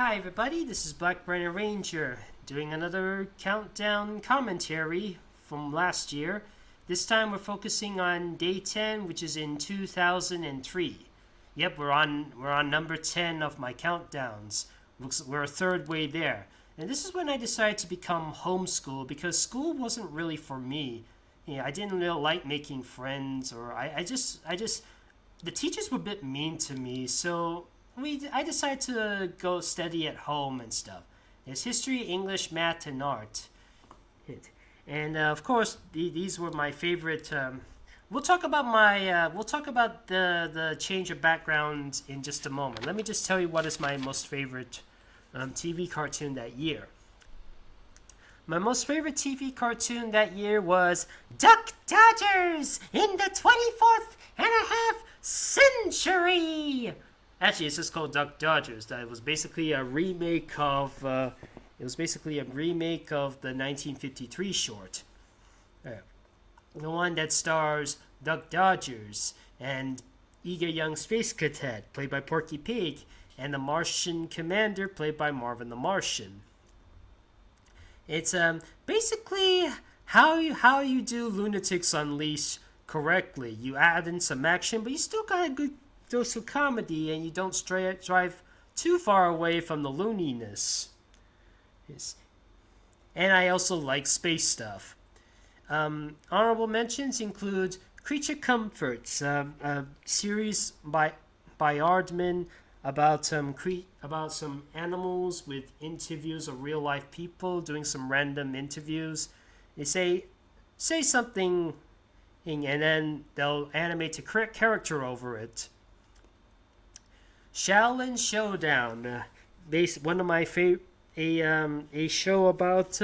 Hi everybody, this is Black Rhino Ranger doing another countdown commentary from last year. This time we're focusing on day 10, which is in 2003. Yep, we're on number 10 of my countdowns. We're a third way there. And this is when I decided to become homeschool because school wasn't really for me. Yeah, I didn't really like making friends, or I just the teachers were a bit mean to me, so I decided to go study at home and stuff. There's history, English, math, and art. And of course, these were my favorite. We'll talk about the change of background in just a moment. Let me just tell you what is my most favorite TV cartoon that year. My most favorite TV cartoon that year was Duck Dodgers in the 24th and a half century. Actually, it's just called Duck Dodgers. That was basically a remake of. It was basically a remake of the 1953 short. The one that stars Duck Dodgers and eager young space cadet, played by Porky Pig, and the Martian commander, played by Marvin the Martian. It's basically how you do Lunatics Unleashed correctly. You add in some action, but you still got a good dose of comedy, and you don't drive too far away from the looniness. Yes. And I also like space stuff. Honorable mentions include Creature Comforts, a series by Aardman about some animals with interviews of real life people doing some random interviews. They say something, and then they'll animate a character over it. Shaolin Showdown, one of my favorite, a show about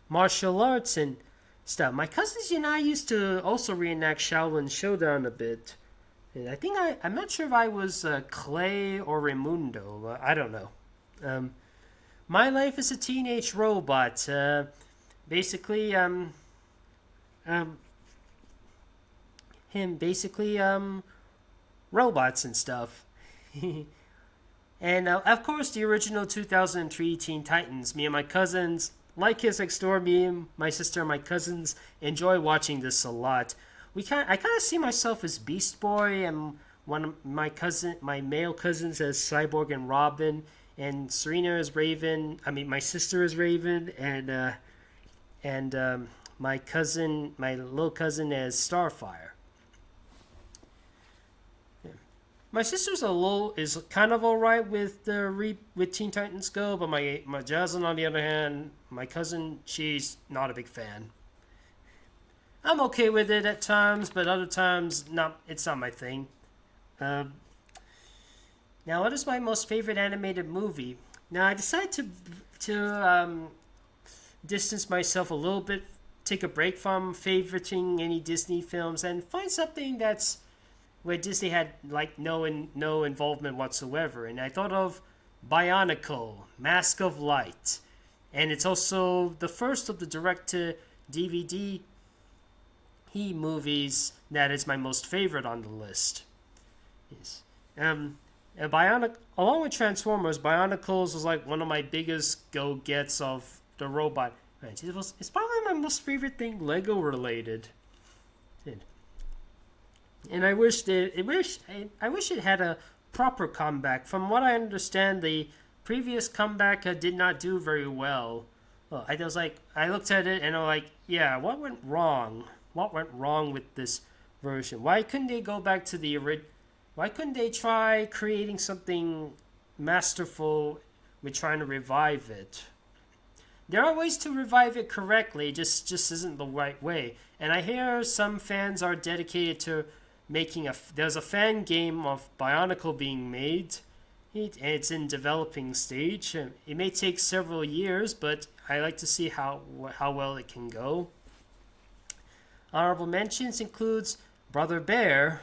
martial arts and stuff. My cousins and I used to also reenact Shaolin Showdown a bit. And I think I'm not sure if I was Clay or Raimundo. I don't know. My Life as a Teenage Robot. Basically, robots and stuff. And of course, the original 2003 Teen Titans. Me and my cousins, like Kids Next Door, me and my sister and my cousins enjoy watching this a lot. I kind of see myself as Beast Boy, and one of my male cousins as Cyborg and Robin, and Serena as Raven. I mean, my sister is Raven, and my little cousin as Starfire. My sister's is kind of alright with with Teen Titans Go, but my Jasmine, on the other hand, my cousin, she's not a big fan. I'm okay with it at times, but other times it's not my thing. Now, what is my most favorite animated movie? Now, I decided to distance myself a little bit, take a break from favoriting any Disney films, and find something that's where Disney had like no involvement whatsoever. And I thought of Bionicle, Mask of Light, and it's also the first of the direct-to-DVD movies that is my most favorite on the list. Yes. Along with Transformers, Bionicles was like one of my biggest go-gets of the robot. It's probably my most favorite thing Lego related. And I wish it had a proper comeback. From what I understand, the previous comeback did not do very well. I looked at it and I'm like, yeah, what went wrong? What went wrong with this version? Why couldn't they go back to the original? Why couldn't they try creating something masterful with trying to revive it? There are ways to revive it correctly, just isn't the right way. And I hear some fans are dedicated to making there's a fan game of Bionicle being made. It's in developing stage. It may take several years, but I like to see how well it can go. Honorable mentions includes Brother Bear,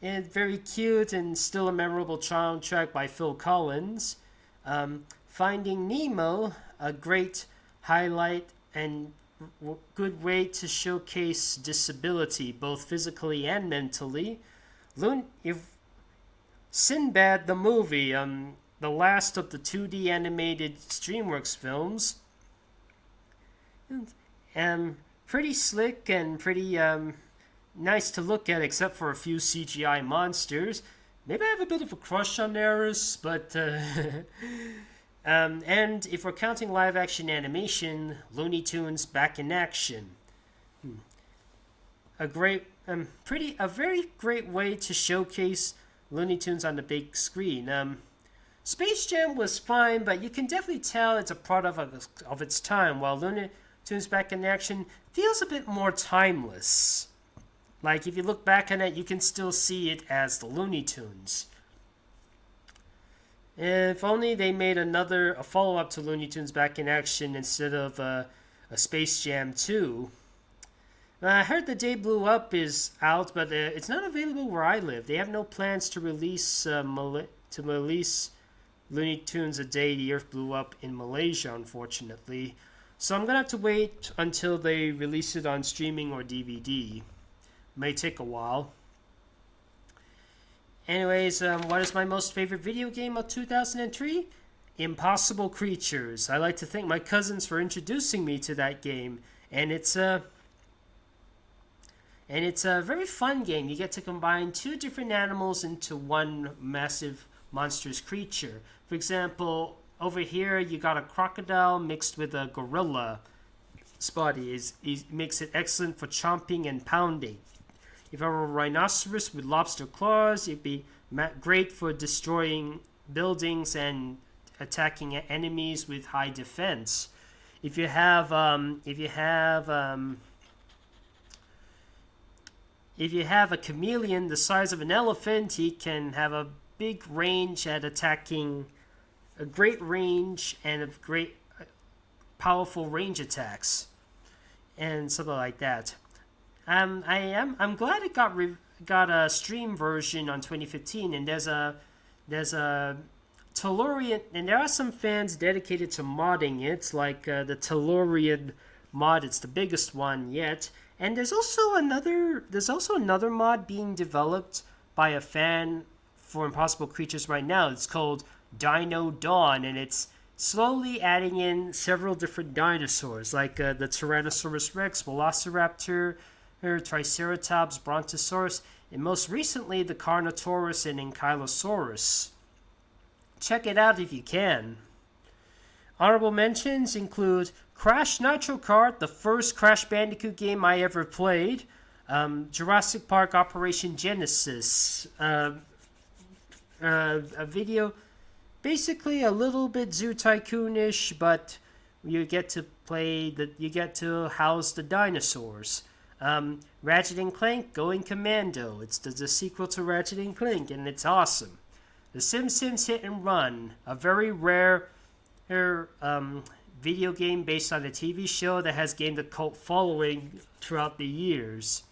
and very cute and still a memorable soundtrack by Phil Collins. Finding Nemo, a great highlight and good way to showcase disability, both physically and mentally. Sinbad the movie, the last of the 2D animated DreamWorks films. Pretty slick and pretty nice to look at, except for a few CGI monsters. Maybe I have a bit of a crush on Eris, but and if we're counting live action animation, Looney Tunes back in action. A very great way to showcase Looney Tunes on the big screen. Space Jam was fine, but you can definitely tell it's a product of its time, while Looney Tunes back in action feels a bit more timeless. Like, if you look back on it, you can still see it as the Looney Tunes. If only they made a follow-up to Looney Tunes back in action instead of a Space Jam 2. I heard The Day Blew Up is out, but it's not available where I live. They have no plans to release Looney Tunes A Day the Earth Blew Up in Malaysia, unfortunately. So I'm going to have to wait until they release it on streaming or DVD. May take a while. Anyways, what is my most favorite video game of 2003? Impossible Creatures. I like to thank my cousins for introducing me to that game, and it's a very fun game. You get to combine two different animals into one massive monstrous creature. For example, over here you got a crocodile mixed with a gorilla. Spotty makes it excellent for chomping and pounding. If I were a rhinoceros with lobster claws, it'd be great for destroying buildings and attacking enemies with high defense. If you have a chameleon the size of an elephant, he can have a big range at attacking, a great range and a great powerful range attacks, and something like that. I'm glad it got a stream version on 2015, and there's a Tellurian, and there are some fans dedicated to modding it, like the Tellurian mod. It's the biggest one yet, and there's also another mod being developed by a fan for Impossible Creatures right now. It's called Dino Dawn, and it's slowly adding in several different dinosaurs, like the Tyrannosaurus Rex, Velociraptor, Triceratops, Brontosaurus, and most recently the Carnotaurus and Ankylosaurus. Check it out if you can. Honorable mentions include Crash Nitro Kart, the first Crash Bandicoot game I ever played, Jurassic Park Operation Genesis, a video basically a little bit Zoo Tycoon-ish, but you get to house the dinosaurs. Ratchet and Clank Going Commando. It's the sequel to Ratchet and Clank, and it's awesome. The Simpsons Hit and Run, a very rare video game based on a TV show that has gained a cult following throughout the years.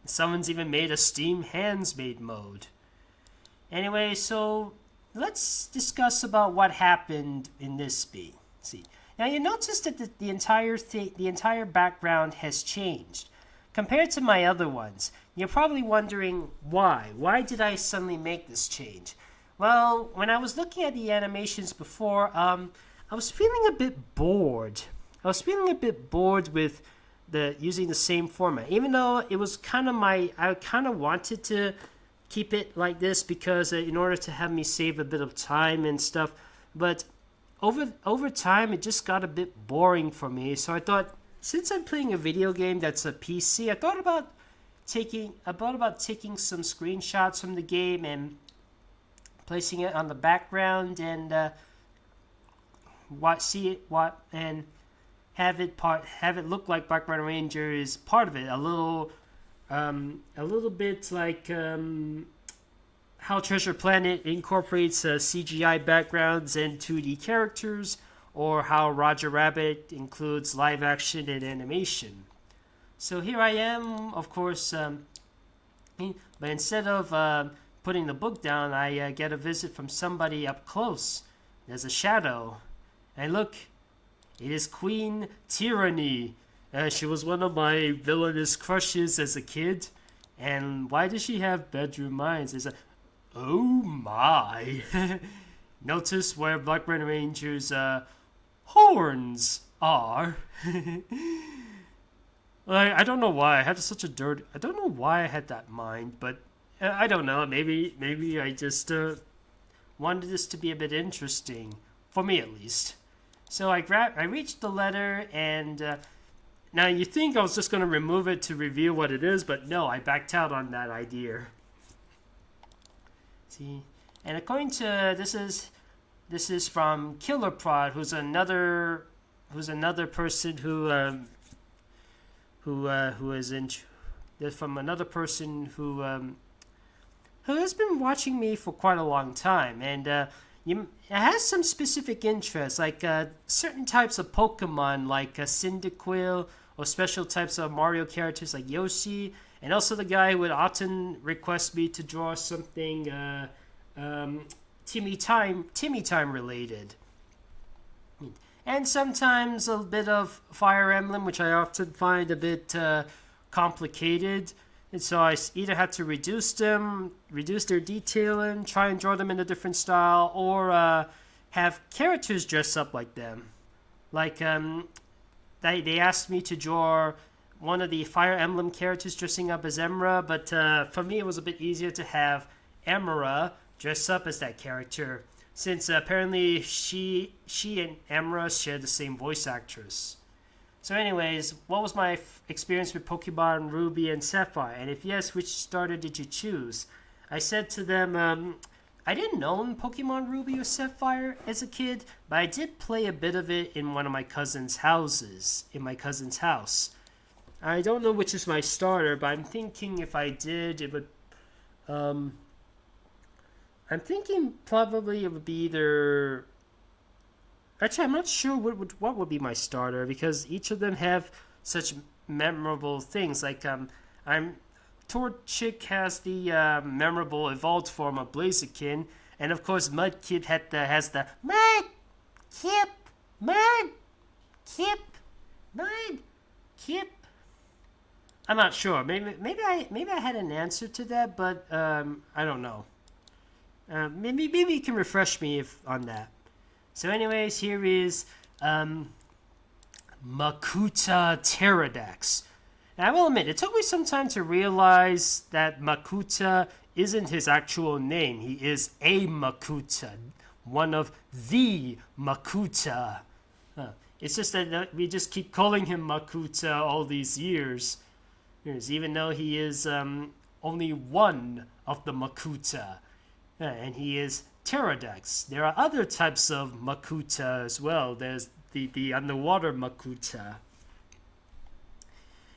Someone's even made a Steam Hands-Made mode. Anyway, so let's discuss about what happened in this speed. See, now you notice that the entire background has changed compared to my other ones. You're probably wondering why. Why did I suddenly make this change? Well, when I was looking at the animations before, I was feeling a bit bored. With using the same format, even though it was I kind of wanted to keep it like this because in order to have me save a bit of time and stuff, but over time it just got a bit boring for me. So I thought, since I'm playing a video game that's a PC, I thought about taking some screenshots from the game and placing it on the background and have it look like Background Ranger is part of it. A little bit like how Treasure Planet incorporates CGI backgrounds and 2D characters, or how Roger Rabbit includes live action and animation. So here I am, of course, but instead of putting the book down, I get a visit from somebody up close. There's a shadow, and look, it is Queen Tyr'ahnee. She was one of my villainous crushes as a kid. And why does she have bedroom mines? Oh my. Notice where Black Ranger's horns are. I don't know why I had such a dirty. I don't know why I had that mind, but I don't know. Maybe I just wanted this to be a bit interesting for me at least. So I reached the letter, and now you think I was just going to remove it to reveal what it is, but no, I backed out on that idea. See, and according to this is from Killer Prod, who's another person who is in from another person who has been watching me for quite a long time, and it has some specific interests, like certain types of Pokemon, like Cyndaquil, or special types of Mario characters like Yoshi, and also the guy who would often request me to draw something Timmy Time related. And sometimes a bit of Fire Emblem, which I often find a bit complicated. And so I either had to reduce their detailing, try and draw them in a different style, or have characters dress up like them. Like, they asked me to draw one of the Fire Emblem characters dressing up as Emra, but for me it was a bit easier to have Emra dress up as that character, since apparently she and Emra share the same voice actress. So anyways, what was my experience with Pokemon Ruby and Sapphire? And if yes, which starter did you choose? I said to them, I didn't own Pokemon Ruby or Sapphire as a kid, but I did play a bit of it in one of my cousin's houses, in my cousin's house. I don't know which is my starter, but I'm thinking if I did, it would... I'm thinking probably it would be either... Actually, I'm not sure what would be my starter, because each of them have such memorable things. Like, Torchic has the memorable evolved form of Blaziken, and of course Mudkip has the Mudkip. I'm not sure. Maybe I had an answer to that, but I don't know. Maybe you can refresh me on that. So anyways, here is Makuta Pterodax. Now, I will admit, it took me some time to realize that Makuta isn't his actual name. He is a Makuta, one of the Makuta. It's just that we just keep calling him Makuta all these years, even though he is only one of the Makuta. And he is Pterodax. There are other types of Makuta as well. There's the underwater Makuta.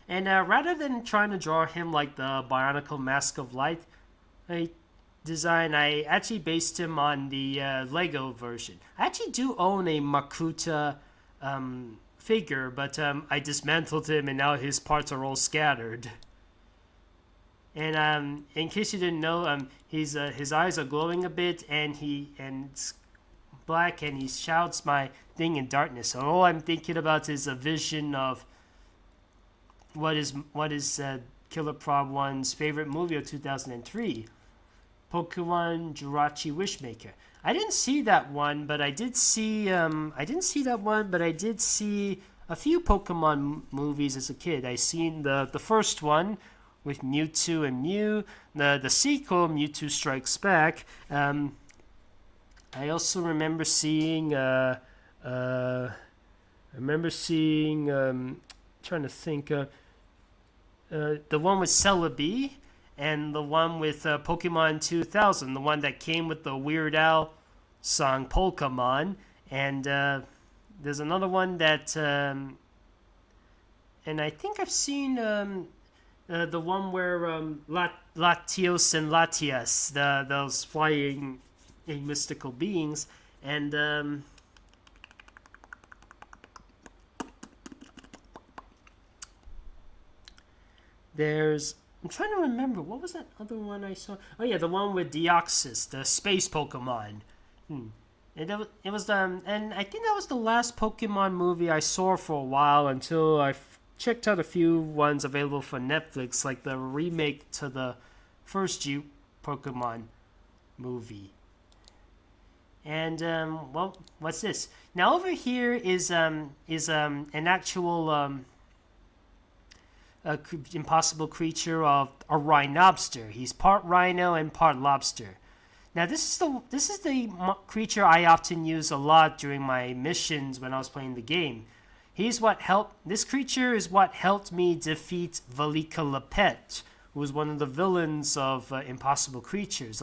And rather than trying to draw him like the Bionicle Mask of Light design, I actually based him on the Lego version. I actually do own a Makuta figure, but I dismantled him and now his parts are all scattered. And in case you didn't know, his eyes are glowing a bit, and it's black, and he shouts my thing in darkness. So all I'm thinking about is a vision of what is Killer Prob 1's favorite movie of 2003, Pokemon Jirachi Wishmaker. I didn't see that one, but I did see a few Pokemon movies as a kid. I seen the first one with Mewtwo and Mew, the sequel, Mewtwo Strikes Back. I also remember seeing, trying to think, the one with Celebi, and the one with Pokemon 2000, the one that came with the Weird Al song Pokemon, and there's another one that, and I think I've seen the one where Latios and Latias, those flying mystical beings, and I'm trying to remember, what was that other one I saw? Oh yeah, the one with Deoxys, the space Pokemon. And it was and I think that was the last Pokemon movie I saw for a while until I checked out a few ones available for Netflix, like the remake to the first G Pokemon. movie. And well, what's this? Now over here is an actual impossible creature of a rhinobster. He's part rhino and part lobster. Now this is the creature I often use a lot during my missions when I was playing the game. This creature is what helped me defeat Valika Lepet, who was one of the villains of Impossible Creatures.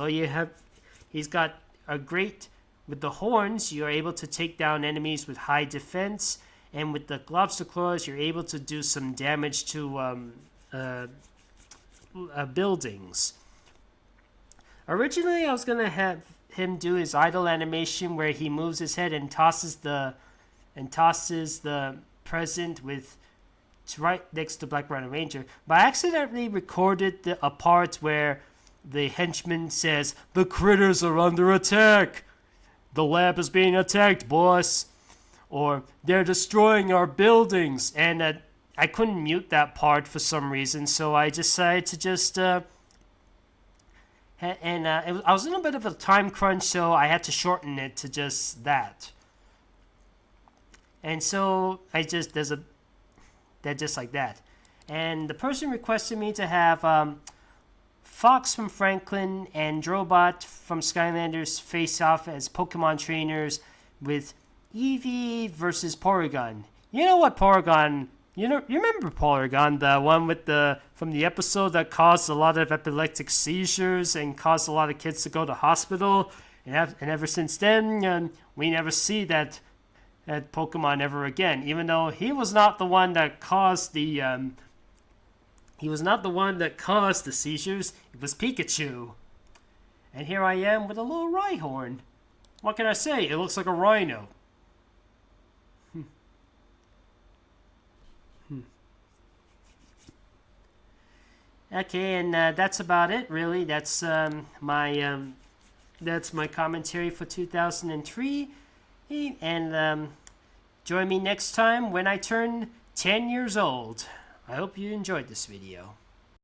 He's got a great. With the horns, you're able to take down enemies with high defense, and with the lobster claws, you're able to do some damage to buildings. Originally, I was gonna have him do his idle animation where he moves his head and tosses the present with right next to Black Rhino Ranger, but I accidentally recorded a part where the henchman says, "The critters are under attack. The lab is being attacked, boss," or "They're destroying our buildings," and I couldn't mute that part for some reason, so I decided to just I was in a bit of a time crunch, so I had to shorten it to just that. And so they're just like that. And the person requested me to have Fox from Franklin and Drobot from Skylanders face off as Pokemon trainers with Eevee versus Porygon. You know what Porygon? You remember Porygon, the one from the episode that caused a lot of epileptic seizures and caused a lot of kids to go to hospital. And ever since then, we never see that Pokemon ever again. Even though he was not the one that caused the seizures. It was Pikachu. And here I am with a little Rhyhorn. What can I say? It looks like a rhino. Okay, and that's about it, really. That's my commentary for 2003. And join me next time when I turn 10 years old. I hope you enjoyed this video.